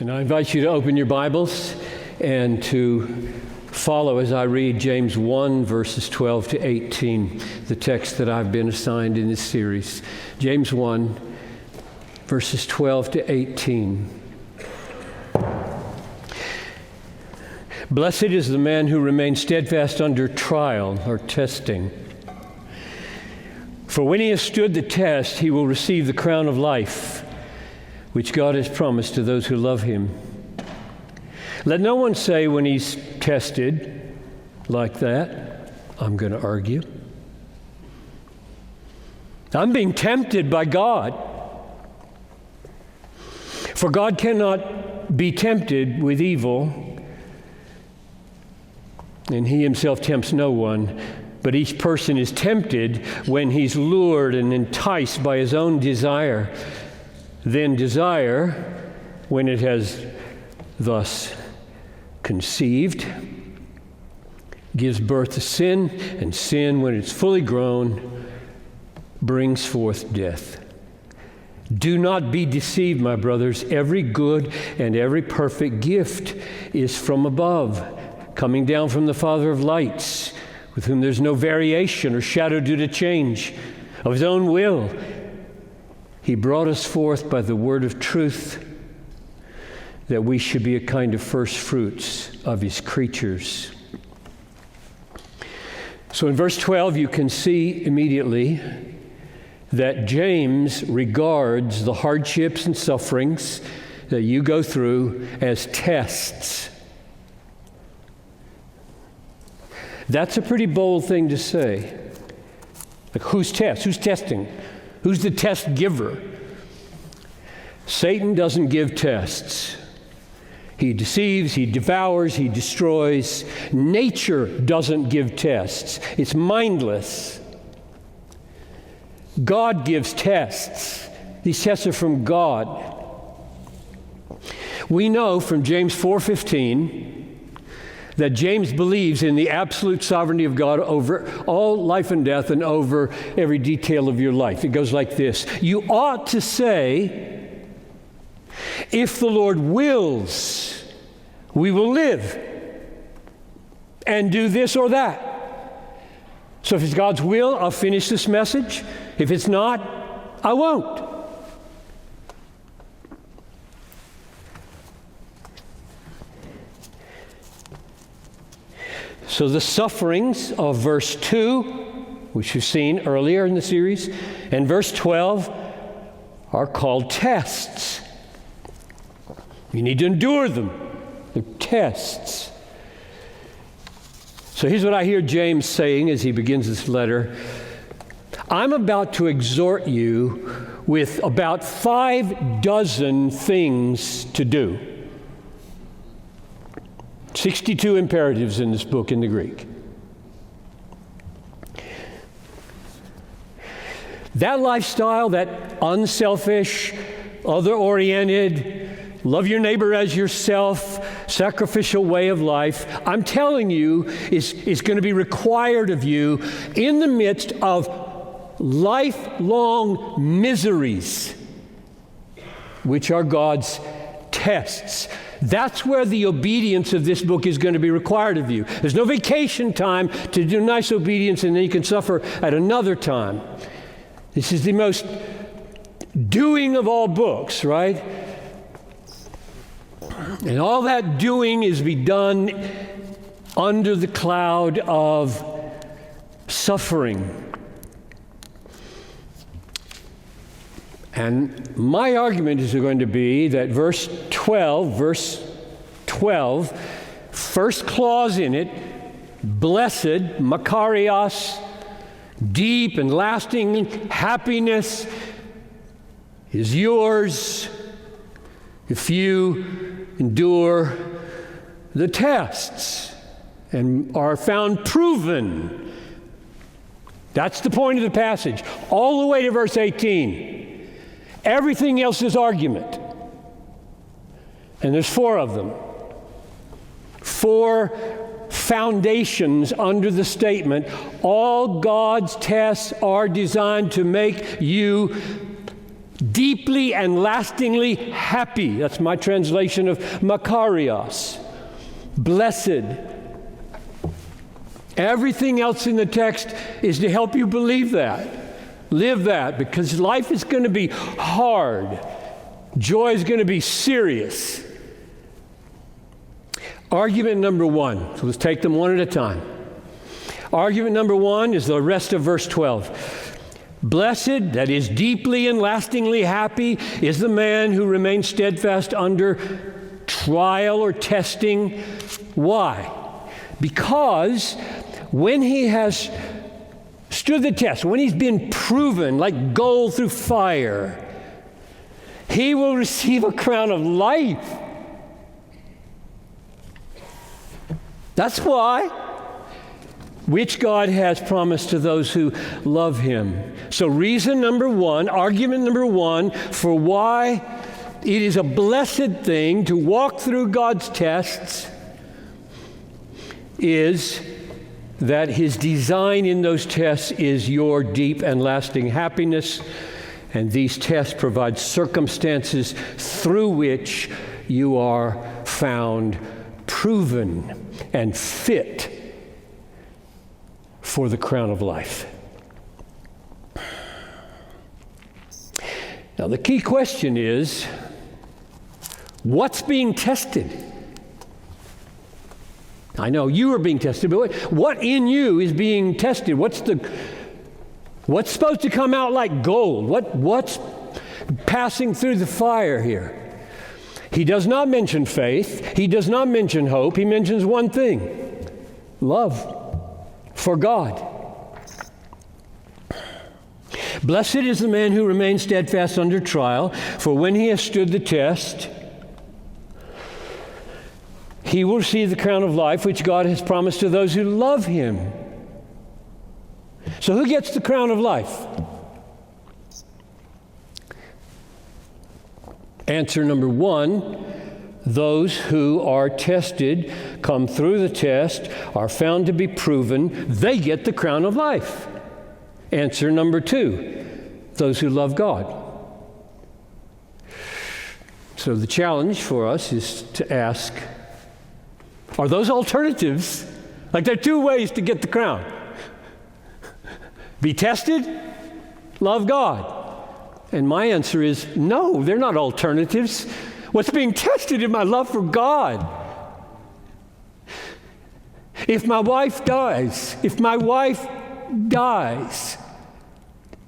And I invite you to open your Bibles and to follow as I read James 1, verses 12 to 18, the text that I've been assigned in this series. James 1, verses 12 to 18. Blessed is the man who remains steadfast under trial or testing. For when he has stood the test, he will receive the crown of life, which God has promised to those who love him. Let no one say when he's tested like that, I'm going to argue. I'm being tempted by God. For God cannot be tempted with evil, and he himself tempts no one. But each person is tempted when he's lured and enticed by his own desire. Then desire, when it has thus conceived, gives birth to sin, and sin, when it's fully grown, brings forth death. Do not be deceived, my brothers. Every good and every perfect gift is from above, coming down from the Father of lights, with whom there's no variation or shadow due to change. Of his own will, he brought us forth by the word of truth, that we should be a kind of first fruits of his creatures. So in verse 12, you can see immediately that James regards the hardships and sufferings that you go through as tests. That's a pretty bold thing to say. Like, who's testing? Who's the test giver? Satan doesn't give tests. He deceives, he devours, he destroys. Nature doesn't give tests. It's mindless. God gives tests. These tests are from God. We know from James 4:15 that James believes in the absolute sovereignty of God over all life and death and over every detail of your life. It goes like this. You ought to say, if the Lord wills, we will live and do this or that. So if it's God's will, I'll finish this message. If it's not, I won't. So the sufferings of verse 2, which we've seen earlier in the series, and verse 12 are called tests. You need to endure them. They're tests. So here's what I hear James saying as he begins this letter. I'm about to exhort you with about 6 things to do. 62 imperatives in this book in the Greek. That lifestyle, that unselfish, other-oriented, love your neighbor as yourself, sacrificial way of life, I'm telling you, is going to be required of you in the midst of lifelong miseries, which are God's tests. That's where the obedience of this book is going to be required of you. There's no vacation time to do nice obedience and then you can suffer at another time. This is the most doing of all books, right? And all that doing is be done under the cloud of suffering. And my argument is going to be that verse 12, first clause in it, blessed, makarios, deep and lasting happiness is yours if you endure the tests and are found proven. That's the point of the passage, all the way to verse 18. Everything else is argument. And there's 4 of them. 4 foundations under the statement, all God's tests are designed to make you Deeply and lastingly happy. That's my translation of makarios. Blessed. Everything else in the text is to help you believe that. Live that, because life is going to be hard. Joy is going to be serious. Argument number one. So let's take them one at a time. Argument number one is the rest of verse 12. Blessed, that is deeply and lastingly happy, is the man who remains steadfast under trial or testing. Why? Because when he has stood the test, when he's been proven like gold through fire, he will receive a crown of life. That's why, which God has promised to those who love him. So reason number one, argument number one for why it is a blessed thing to walk through God's tests is that his design in those tests is your deep and lasting happiness, and these tests provide circumstances through which you are found proven and fit for the crown of life. Now, the key question is, what's being tested? I know you are being tested, but what in you is being tested? What's supposed to come out like gold? What's passing through the fire here? He does not mention faith. He does not mention hope. He mentions one thing: love for God. Blessed is the man who remains steadfast under trial, for when he has stood the test, he will receive the crown of life which God has promised to those who love him. So who gets the crown of life? Answer number one: those who are tested, come through the test, are found to be proven, they get the crown of life. Answer number two: those who love God. So the challenge for us is to ask, are those alternatives? Like, there are two ways to get the crown. Be tested, love God. And my answer is no, they're not alternatives. What's being tested is my love for God. If my wife dies,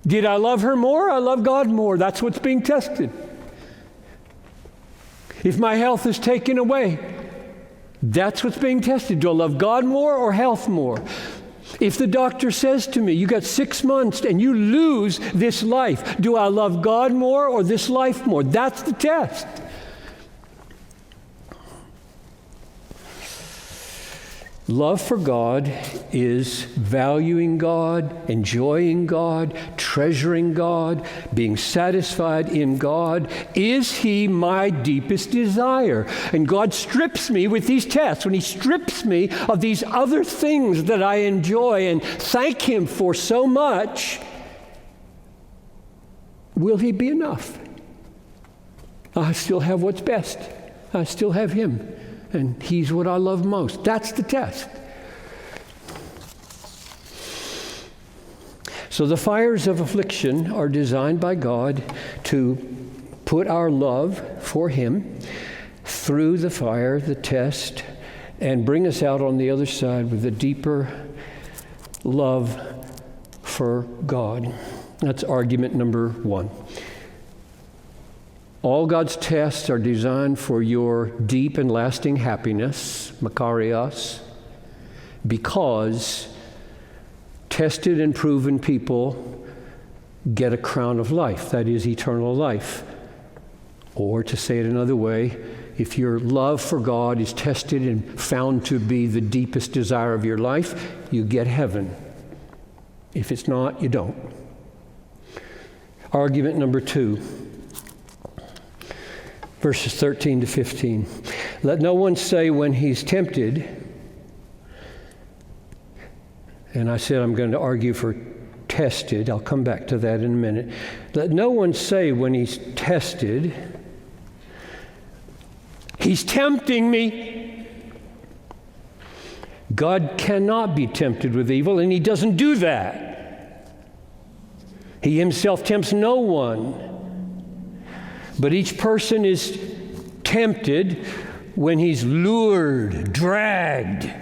did I love her more? I love God more. That's what's being tested. If my health is taken away, that's what's being tested. Do I love God more or health more? If the doctor says to me, you got 6 months and you lose this life, do I love God more or this life more? That's the test. Love for God is valuing God, enjoying God, treasuring God, being satisfied in God. Is He my deepest desire? And God strips me with these tests. When He strips me of these other things that I enjoy and thank Him for so much, will He be enough? I still have what's best. I still have Him. And He's what I love most. That's the test. So the fires of affliction are designed by God to put our love for Him through the fire, the test, and bring us out on the other side with a deeper love for God. That's argument number one. All God's tests are designed for your deep and lasting happiness, makarios, because tested and proven people get a crown of life, that is eternal life. Or to say it another way, if your love for God is tested and found to be the deepest desire of your life, you get heaven. If it's not, you don't. Argument number two. Verses 13 to 15. Let no one say when he's tempted, and I said I'm going to argue for tested. I'll come back to that in a minute. Let no one say when he's tested, he's tempting me. God cannot be tempted with evil, and he doesn't do that. He himself tempts no one. But each person is tempted when he's lured, dragged,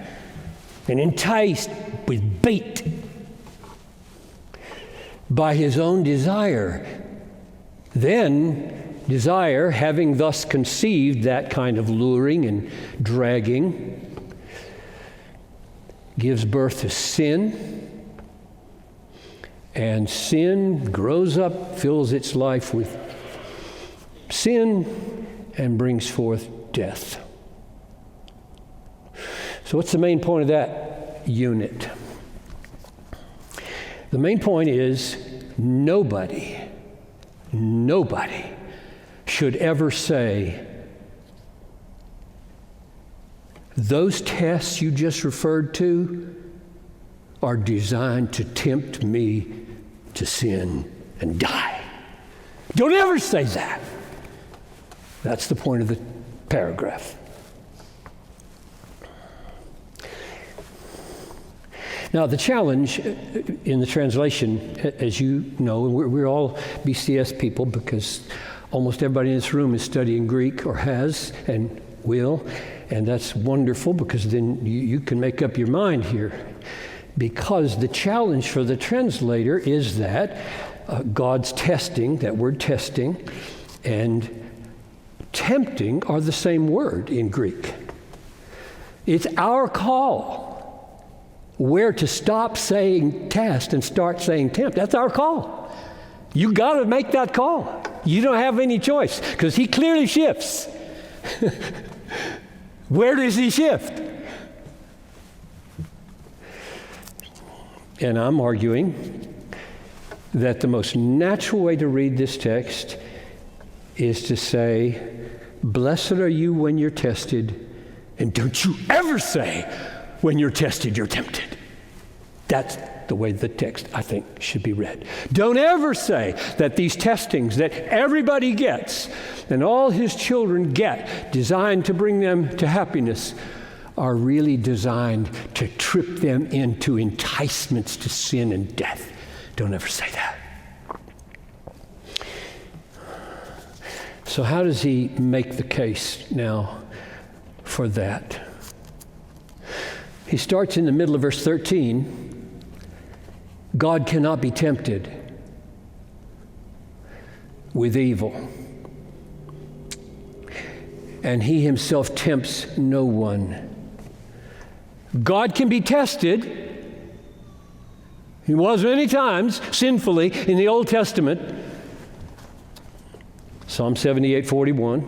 and enticed with bait by his own desire. Then desire, having thus conceived that kind of luring and dragging, gives birth to sin, and sin grows up, fills its life with sin, and brings forth death. So what's the main point of that unit? The main point is nobody should ever say, those tests you just referred to are designed to tempt me to sin and die. Don't ever say that. That's the point of the paragraph. Now, the challenge in the translation, as you know, and we're all BCS people because almost everybody in this room is studying Greek or has and will, and that's wonderful because then you can make up your mind here. Because the challenge for the translator is that God's testing, that word testing, and tempting are the same word in Greek. It's our call where to stop saying test and start saying tempt. That's our call. You got to make that call. You don't have any choice because he clearly shifts. Where does he shift? And I'm arguing that the most natural way to read this text is to say, blessed are you when you're tested, and don't you ever say, when you're tested, you're tempted. That's the way the text, I think, should be read. Don't ever say that these testings that everybody gets and all his children get, designed to bring them to happiness, are really designed to trip them into enticements to sin and death. Don't ever say that. So how does he make the case now for that? He starts in the middle of verse 13. God cannot be tempted with evil, and he himself tempts no one. God can be tested. He was many times sinfully in the Old Testament. Psalm 78:41.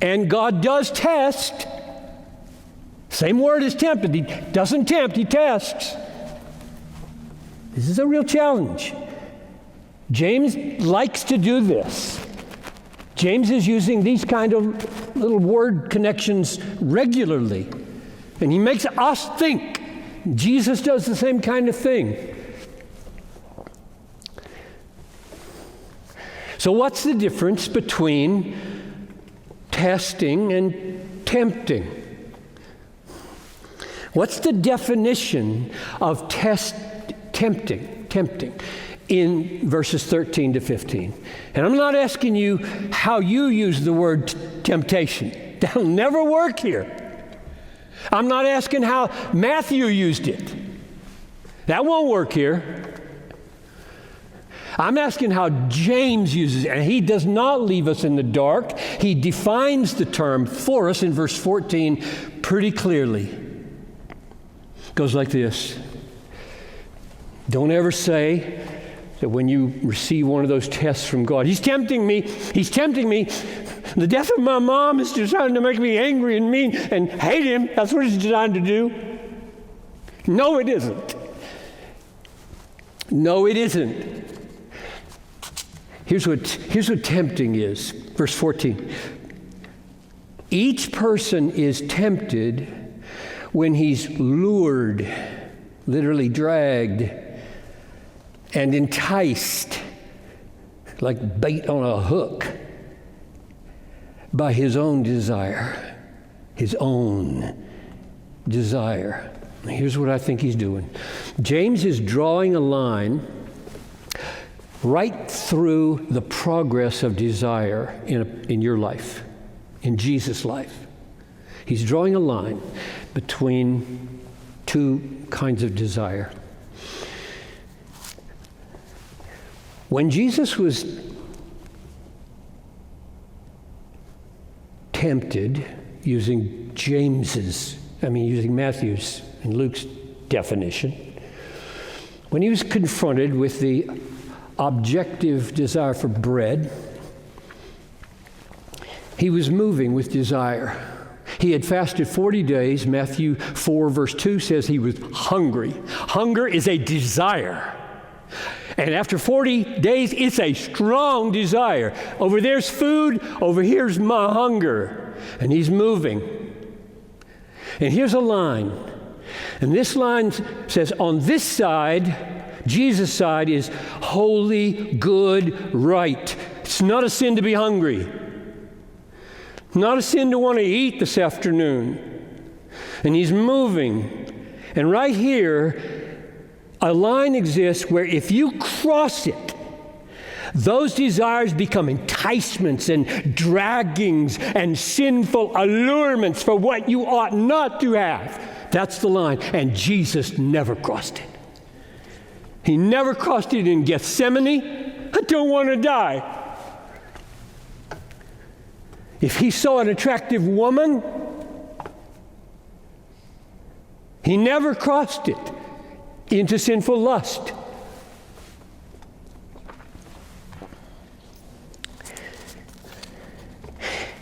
And God does test. Same word as tempted. He doesn't tempt, he tests. This is a real challenge. James likes to do this. James is using these kind of little word connections regularly. And he makes us think. Jesus does the same kind of thing. So what's the difference between testing and tempting? What's the definition of tempting in verses 13 to 15? And I'm not asking you how you use the word temptation. That'll never work here. I'm not asking how Matthew used it. That won't work here. I'm asking how James uses it, and he does not leave us in the dark. He defines the term for us in verse 14 pretty clearly. It goes like this. Don't ever say that when you receive one of those tests from God, he's tempting me. The death of my mom is designed to make me angry and mean and hate him. That's what it's designed to do. No, it isn't. No, it isn't. Here's what tempting is. Verse 14. Each person is tempted when he's lured, literally dragged, and enticed like bait on a hook by his own desire. His own desire. Here's what I think he's doing. James is drawing a line right through the progress of desire in your life, in Jesus' life. He's drawing a line between two kinds of desire. When Jesus was tempted, using Matthew's and Luke's definition, when he was confronted with the objective desire for bread, he was moving with desire. He had fasted 40 days. Matthew 4, verse 2 says he was hungry. Hunger is a desire. And after 40 days, it's a strong desire. Over there's food, over here's my hunger. And he's moving. And here's a line. And this line says, on this side, Jesus' side is holy, good, right. It's not a sin to be hungry. Not a sin to want to eat this afternoon. And he's moving. And right here, a line exists where if you cross it, those desires become enticements and draggings and sinful allurements for what you ought not to have. That's the line. And Jesus never crossed it. He never crossed it in Gethsemane. I don't want to die. If he saw an attractive woman, he never crossed it into sinful lust.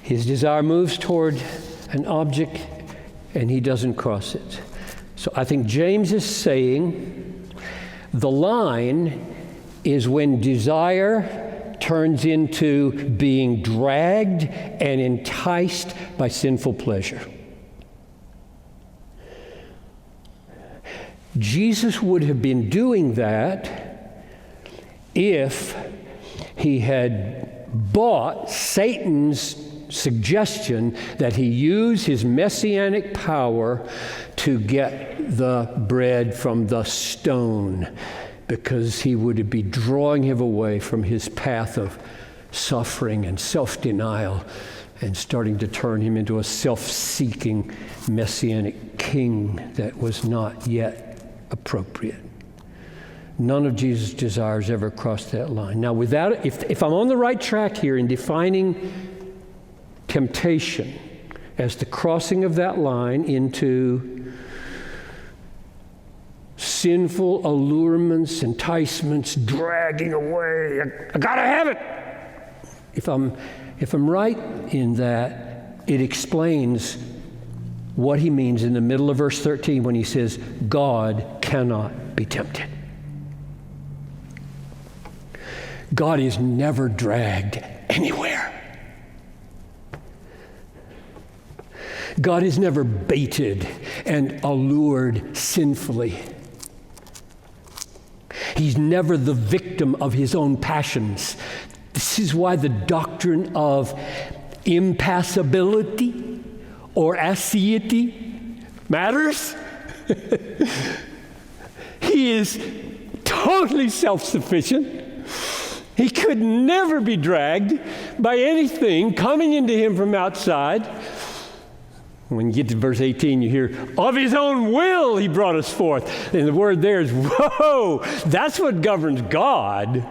His desire moves toward an object and he doesn't cross it. So I think James is saying the line is when desire turns into being dragged and enticed by sinful pleasure. Jesus would have been doing that if he had bought Satan's suggestion that he use his messianic power to get the bread from the stone, because he would be drawing him away from his path of suffering and self-denial and starting to turn him into a self-seeking messianic king that was not yet appropriate. None of Jesus' desires ever crossed that line. Now, without if I'm on the right track here in defining temptation as the crossing of that line into sinful allurements, enticements, dragging away, I gotta have it. If I'm right in that, it explains what he means in the middle of verse 13 when he says, God cannot be tempted. God is never dragged anywhere. God is never baited and allured sinfully. He's never the victim of his own passions. This is why the doctrine of impassibility or aseity matters. He is totally self-sufficient. He could never be dragged by anything coming into him from outside. When you get to verse 18, you hear, of his own will he brought us forth. And the word there is, whoa, that's what governs God.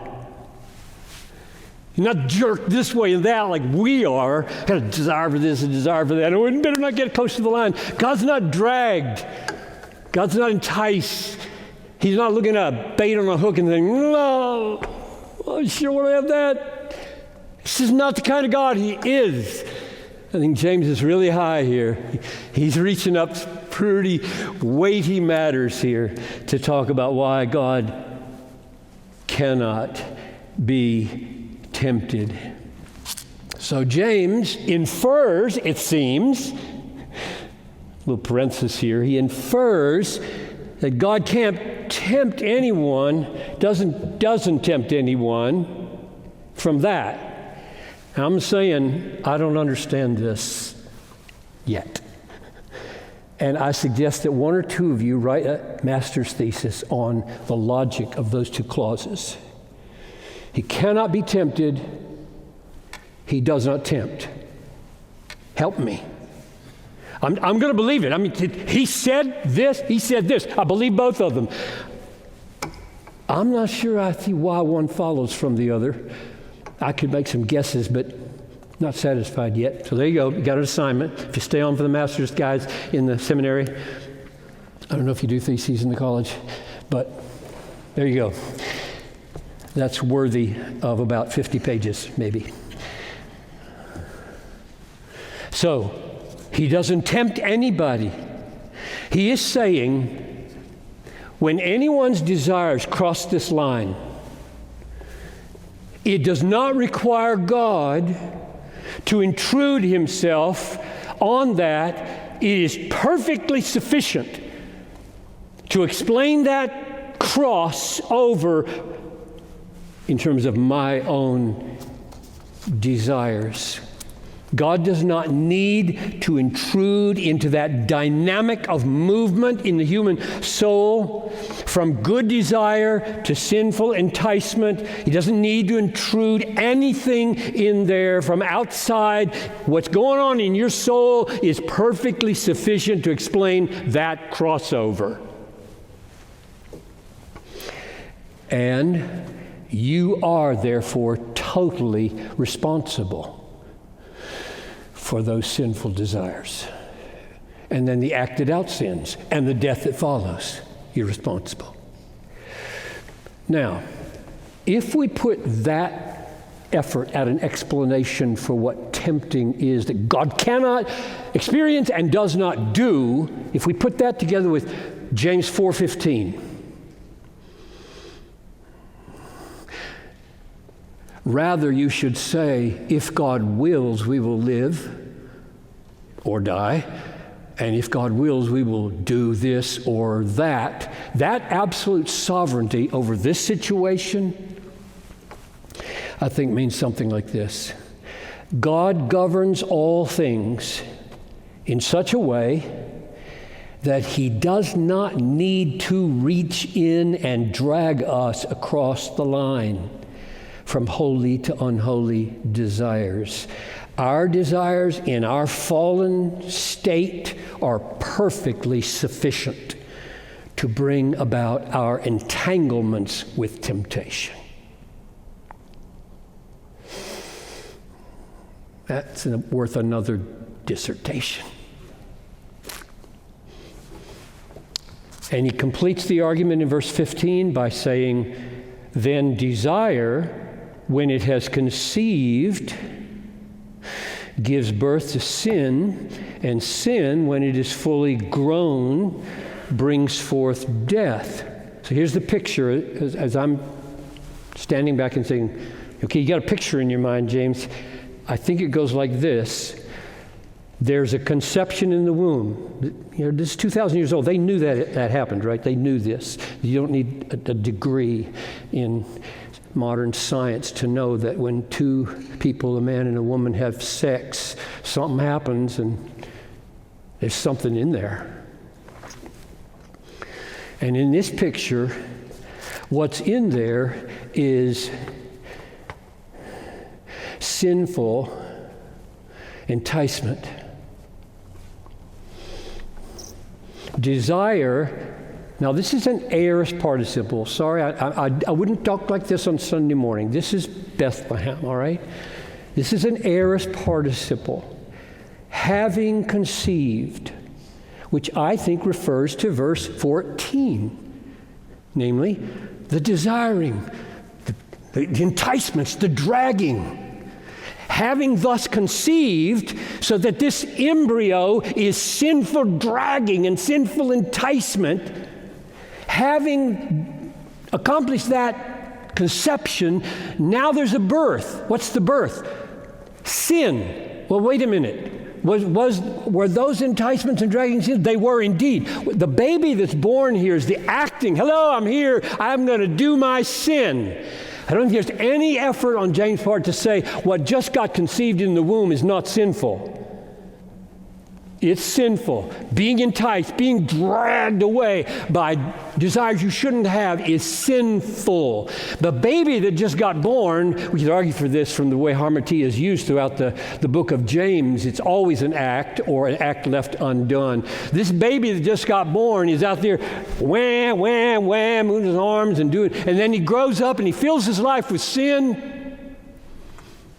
You're not jerked this way and that like we are. Got a desire for this, a desire for that. And we better not get close to the line. God's not dragged. God's not enticed. He's not looking at a bait on a hook and thinking, no, I sure want to have that. This is not the kind of God he is. I think James is really high here. He's reaching up pretty weighty matters here to talk about why God cannot be tempted. So James infers, it seems, little parenthesis here, he infers that God can't tempt anyone, doesn't tempt anyone from that. I'm saying I don't understand this yet. And I suggest that one or two of you write a master's thesis on the logic of those two clauses. He cannot be tempted. He does not tempt. Help me. I'm going to believe it. I mean, he said this, he said this. I believe both of them. I'm not sure I see why one follows from the other. I could make some guesses, but not satisfied yet. So there you go. You got an assignment. If you stay on for the master's, guys, in the seminary. I don't know if you do theses in the college, but there you go. That's worthy of about 50 pages, maybe. So, he doesn't tempt anybody. He is saying, when anyone's desires cross this line, it does not require God to intrude himself on that. It is perfectly sufficient to explain that cross over in terms of my own desires. God does not need to intrude into that dynamic of movement in the human soul from good desire to sinful enticement. He doesn't need to intrude anything in there from outside. What's going on in your soul is perfectly sufficient to explain that crossover. And you are therefore totally responsible for those sinful desires. And then the acted out sins and the death that follows. You're responsible. Now, if we put that effort at an explanation for what tempting is that God cannot experience and does not do, if we put that together with James 4:15, rather, you should say, if God wills, we will live or die. And if God wills, we will do this or that. That absolute sovereignty over this situation, I think, means something like this. God governs all things in such a way that he does not need to reach in and drag us across the line from holy to unholy desires. Our desires in our fallen state are perfectly sufficient to bring about our entanglements with temptation. That's worth another dissertation. And he completes the argument in verse 15 by saying, then desire, when it has conceived, gives birth to sin, and sin, when it is fully grown, brings forth death. So here's the picture as I'm standing back and saying, okay, you got a picture in your mind, James. I think it goes like this. There's a conception in the womb. You know, this is 2,000 years old. They knew that happened, right? They knew this. You don't need a degree in modern science to know that when two people, a man and a woman, have sex, something happens and there's something in there. And in this picture, what's in there is sinful enticement. Desire. Now, this is an aorist participle. Sorry, I wouldn't talk like this on Sunday morning. This is Bethlehem, all right? This is an aorist participle. Having conceived, which I think refers to verse 14, namely, the desiring, the enticements, the dragging. Having thus conceived, so that this embryo is sinful dragging and sinful enticement, having accomplished that conception, now there's a birth. What's the birth? Sin. Well, wait a minute. Were those enticements and dragging sins? They were indeed. The baby that's born here is the acting. Hello, I'm here. I'm going to do my sin. I don't think there's any effort on James' part to say what just got conceived in the womb is not sinful. It's sinful. Being enticed, being dragged away by desires you shouldn't have is sinful. The baby that just got born, we could argue for this from the way hamartia is used throughout the book of James. It's always an act or an act left undone. This baby that just got born is out there wham, wham, wham, moving his arms and doing, and then he grows up and he fills his life with sin and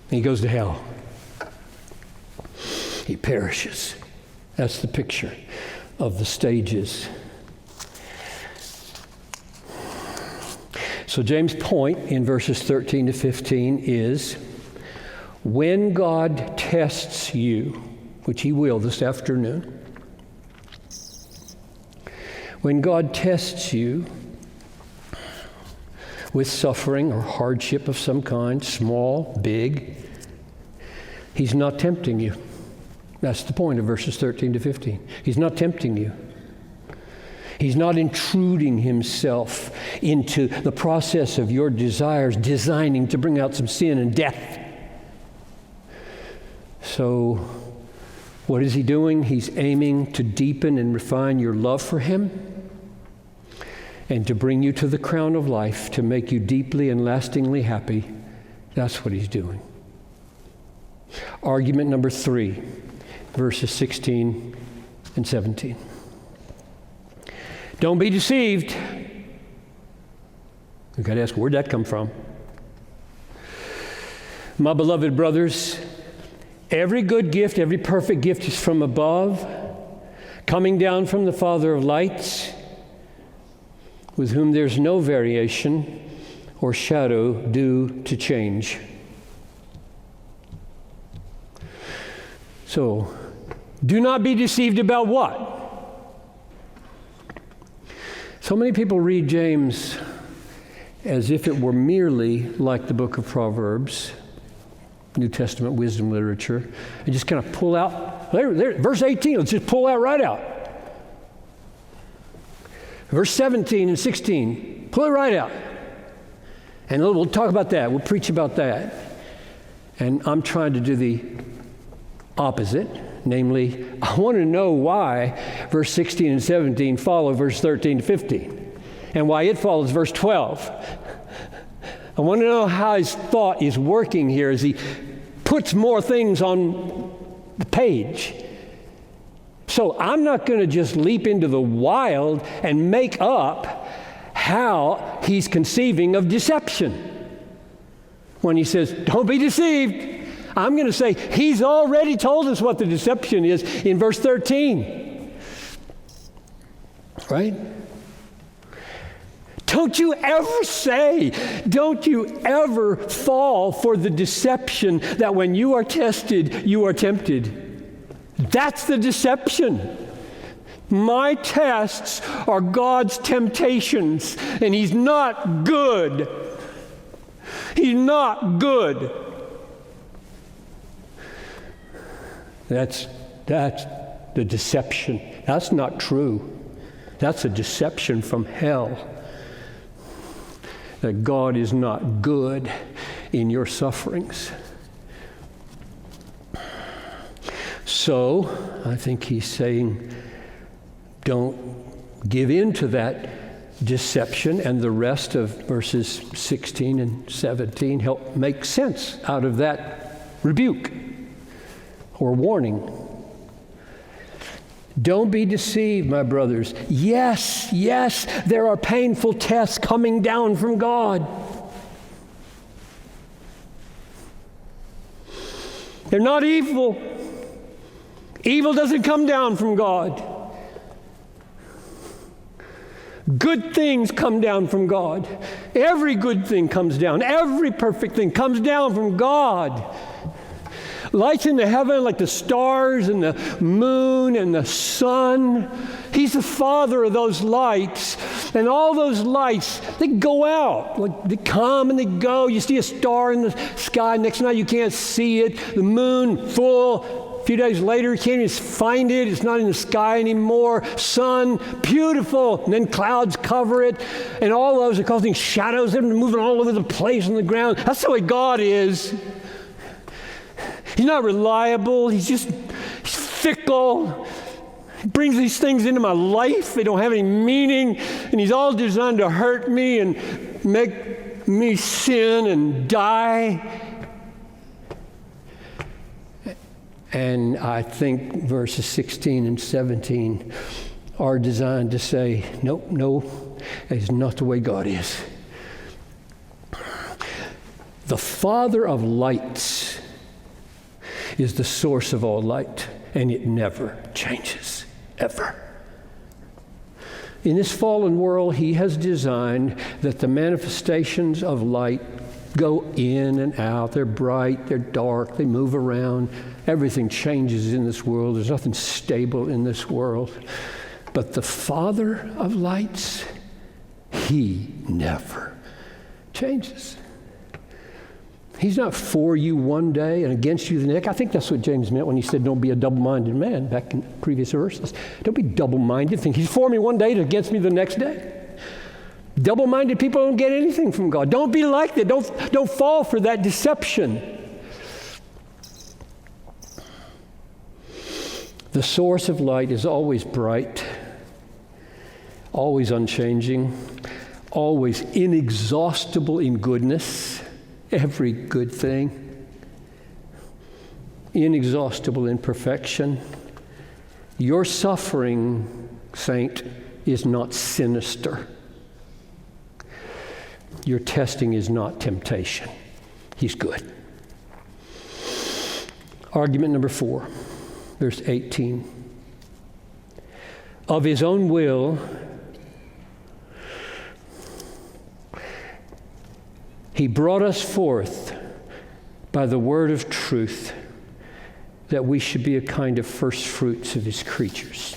he goes to hell. He perishes. That's the picture of the stages. So James' point in verses 13 to 15 is, when God tests you, which he will this afternoon, when God tests you with suffering or hardship of some kind, small, big, he's not tempting you. That's the point of verses 13 to 15. He's not tempting you. He's not intruding himself into the process of your desires, designing to bring out some sin and death. So, what is he doing? He's aiming to deepen and refine your love for him and to bring you to the crown of life, to make you deeply and lastingly happy. That's what he's doing. Argument number 3. Verses 16 and 17. Don't be deceived. We've got to ask, where'd that come from? My beloved brothers, every good gift, every perfect gift is from above, coming down from the Father of lights, with whom there's no variation or shadow due to change. So, do not be deceived about what? So many people read James as if it were merely like the book of Proverbs, New Testament wisdom literature, and just kind of pull out, there, verse 18, let's just pull that right out. Verse 17 and 16, pull it right out. And we'll talk about that, we'll preach about that. And I'm trying to do the opposite, namely, I want to know why verse 16 and 17 follow verse 13 to 15, and why it follows verse 12. I want to know how his thought is working here as he puts more things on the page. So I'm not going to just leap into the wild and make up how he's conceiving of deception. When he says, don't be deceived, I'm going to say, he's already told us what the deception is in verse 13. Right? Don't you ever fall for the deception that when you are tested, you are tempted. That's the deception. My tests are God's temptations, and he's not good. He's not good. That's the deception. That's not true. That's a deception from hell. That God is not good in your sufferings. So, I think he's saying, don't give in to that deception, and the rest of verses 16 and 17 help make sense out of that rebuke or warning. Don't be deceived, my brothers. Yes, there are painful tests coming down from God. They're not evil. Evil doesn't come down from God. Good things come down from God. Every good thing comes down. Every perfect thing comes down from God. Lights in the heaven like the stars and the moon and the sun. He's the father of those lights. And all those lights, they go out. Like they come and they go. You see a star in the sky. Next night you can't see it. The moon full. A few days later, you can't even find it. It's not in the sky anymore. Sun, beautiful. And then clouds cover it. And all those are causing shadows. They're moving all over the place on the ground. That's the way God is. He's not reliable. He's fickle. He brings these things into my life. They don't have any meaning. And he's all designed to hurt me and make me sin and die. And I think verses 16 and 17 are designed to say, nope, no, that is not the way God is. The Father of lights is the source of all light, and it never changes, ever. In this fallen world, he has designed that the manifestations of light go in and out. They're bright, they're dark, they move around. Everything changes in this world. There's nothing stable in this world. But the Father of lights, he never changes. He's not for you one day and against you the next. I think that's what James meant when he said, don't be a double-minded man, back in previous verses. Don't be double-minded. Think he's for me one day and against me the next day. Double-minded people don't get anything from God. Don't be like that. Don't fall for that deception. The source of light is always bright, always unchanging, always inexhaustible in goodness, every good thing, inexhaustible in perfection. Your suffering, saint, is not sinister. Your testing is not temptation. He's good. Argument number 4. Verse 18. Of his own will, he brought us forth by the word of truth, that we should be a kind of first fruits of his creatures.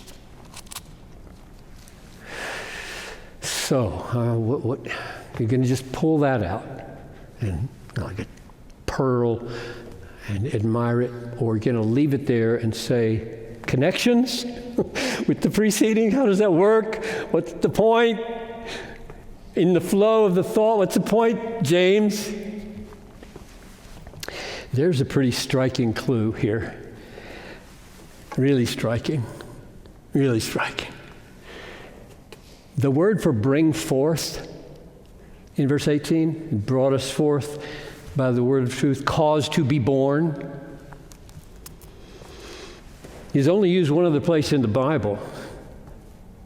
So, what you're going to just pull that out and like a pearl and admire it, or you're going to leave it there and say, connections with the preceding? How does that work? What's the point? In the flow of the thought, what's the point, James? There's a pretty striking clue here. Really striking. Really striking. The word for bring forth in verse 18, brought us forth by the word of truth, caused to be born, is only used one other place in the Bible,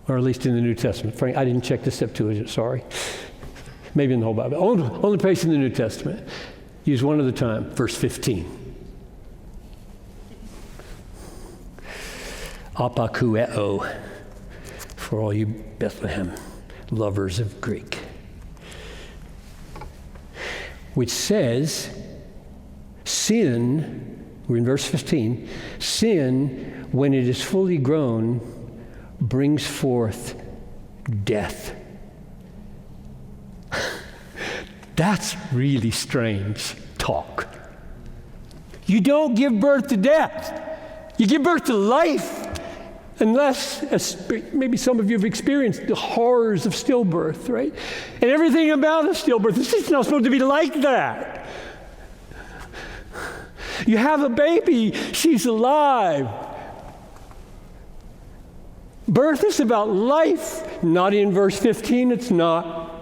or at least in the New Testament. Frank, I didn't check the Septuagint, sorry. Maybe in the whole Bible. Only place in the New Testament. Used one other time, verse 15. Apakueo, for all you Bethlehem lovers of Greek. Which says, sin, we're in verse 15, sin, when it is fully grown, brings forth death. That's really strange talk. You don't give birth to death. You give birth to life. Unless, as maybe some of you have experienced the horrors of stillbirth, right? And everything about a stillbirth, it's not supposed to be like that. You have a baby, she's alive. Birth is about life. Not in verse 15, it's not.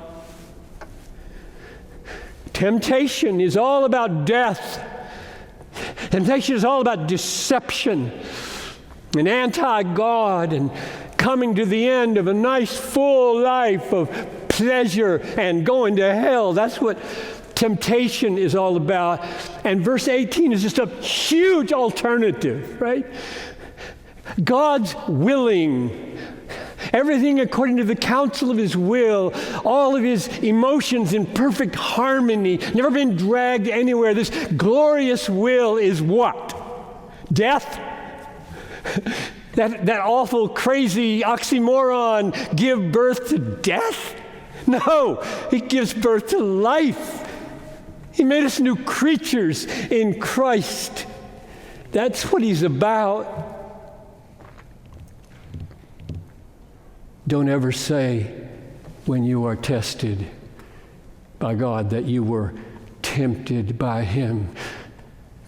Temptation is all about death. Temptation is all about deception and anti-God and coming to the end of a nice full life of pleasure and going to hell. That's what temptation is all about. And verse 18 is just a huge alternative, right? God's willing, everything according to the counsel of his will, all of his emotions in perfect harmony, never been dragged anywhere. This glorious will is what? Death? That awful, crazy oxymoron, give birth to death? No, he gives birth to life. He made us new creatures in Christ. That's what he's about. Don't ever say when you are tested by God that you were tempted by him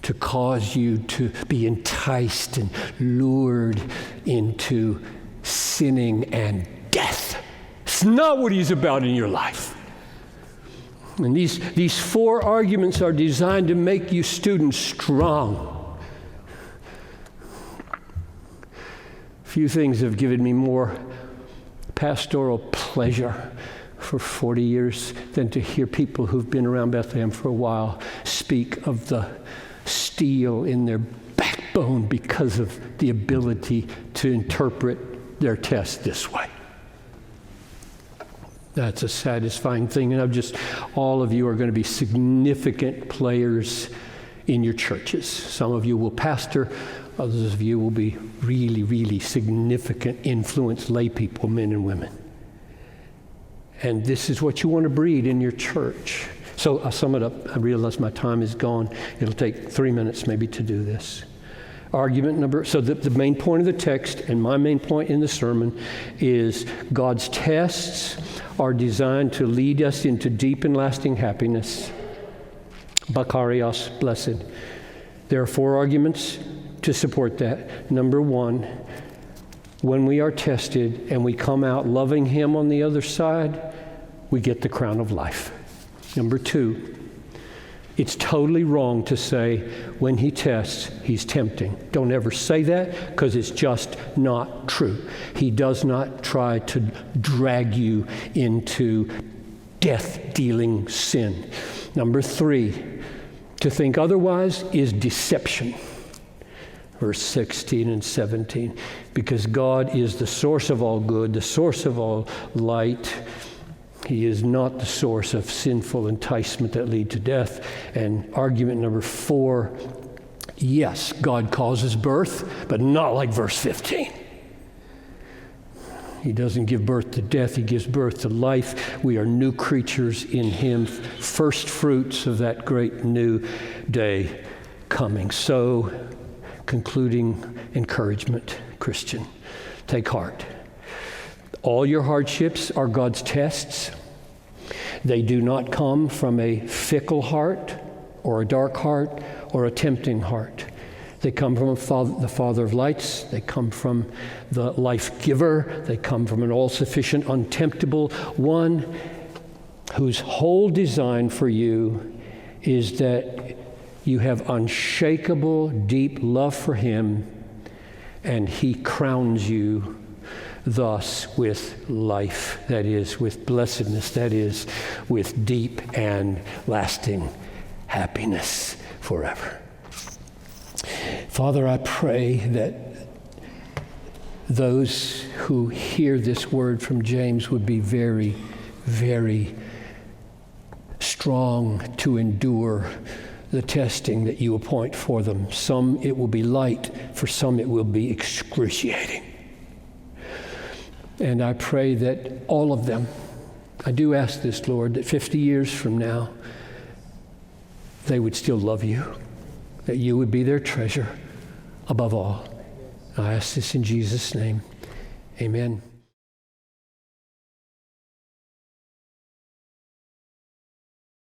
to cause you to be enticed and lured into sinning and death. It's not what he's about in your life. And these 4 arguments are designed to make you students strong. Few things have given me more pastoral pleasure for 40 years than to hear people who've been around Bethlehem for a while speak of the steel in their backbone because of the ability to interpret their test this way. That's a satisfying thing. And all of you are going to be significant players in your churches. Some of you will pastor. Others of you will be really, really significant influence lay people, men and women. And this is what you want to breed in your church. So I'll sum it up. I realize my time is gone. It'll take 3 minutes maybe to do this. So the main point of the text and my main point in the sermon is God's tests are designed to lead us into deep and lasting happiness. Bakarios, blessed. There are 4 arguments to support that. Number 1, when we are tested and we come out loving him on the other side, we get the crown of life. Number 2, it's totally wrong to say when he tests, he's tempting. Don't ever say that because it's just not true. He does not try to drag you into death-dealing sin. Number 3, to think otherwise is deception. Verse 16 and 17. Because God is the source of all good, the source of all light. He is not the source of sinful enticement that lead to death. And argument number 4, yes, God causes birth, but not like verse 15. He doesn't give birth to death, he gives birth to life. We are new creatures in him, first fruits of that great new day coming. So, concluding encouragement, Christian, take heart. All your hardships are God's tests. They do not come from a fickle heart or a dark heart or a tempting heart. They come from the Father of lights. They come from the life giver. They come from an all-sufficient, untemptable one whose whole design for you is that you have unshakable, deep love for him, and he crowns you thus with life, that is, with blessedness, that is, with deep and lasting happiness forever. Father, I pray that those who hear this word from James would be very, very strong to endure the testing that you appoint for them. Some it will be light, for some it will be excruciating. And I pray that all of them, I do ask this, Lord, that 50 years from now, they would still love you, that you would be their treasure above all. I ask this in Jesus' name. Amen.